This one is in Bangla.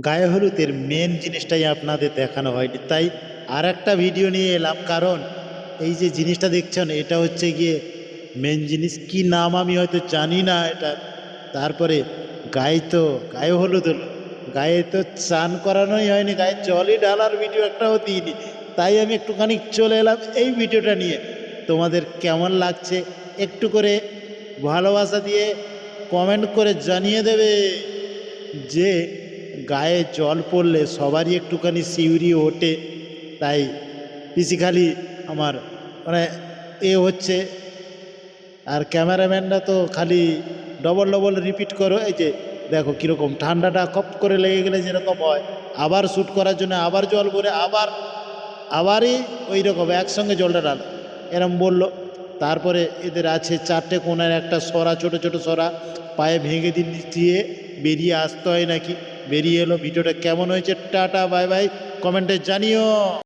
গায়ে হলুদের মেন জিনিসটাই আপনাদের দেখানো হয়নি, তাই আর একটা ভিডিও নিয়ে এলাম। কারণ এই যে জিনিসটা দেখছেন এটা হচ্ছে গিয়ে মেন জিনিস, কি নাম আমি হয়তো জানি না এটা। তারপরে গায়ে হলুদ হলো, গায়ে তো চান করানোই হয়নি, গায়ে জলই ঢালার ভিডিও একটাও দিইনি। তাই আমি একটুখানি চলে এলাম এই ভিডিওটা নিয়ে। তোমাদের কেমন লাগছে একটু করে ভালোবাসা দিয়ে কমেন্ট করে জানিয়ে দেবে যে গায়ে জল পড়লে সবারই একটুখানি শিউরি ওঠে। তাই ফিজিক্যালি আমার মানে হচ্ছে। আর ক্যামেরাম্যানরা তো খালি ডবল ডবল রিপিট করো, এই যে দেখো কীরকম ঠান্ডাটা কপ করে লেগে গেলে যেরকম হয়, আবার শ্যুট করার জন্য আবার জল ভরে আবারই ওই রকম একসঙ্গে জলটা ডাল এরম বলল। তারপরে এদের আছে 4টে কোণের একটা সরা, ছোট ছোট সরা পায়ে ভেঙে দিয়ে বেরিয়ে আসতে হয় নাকি। বেরিয়ে এলো। ভিডিওটা কেমন হয়েছে টাটা বাই বাই কমেন্টে জানিও।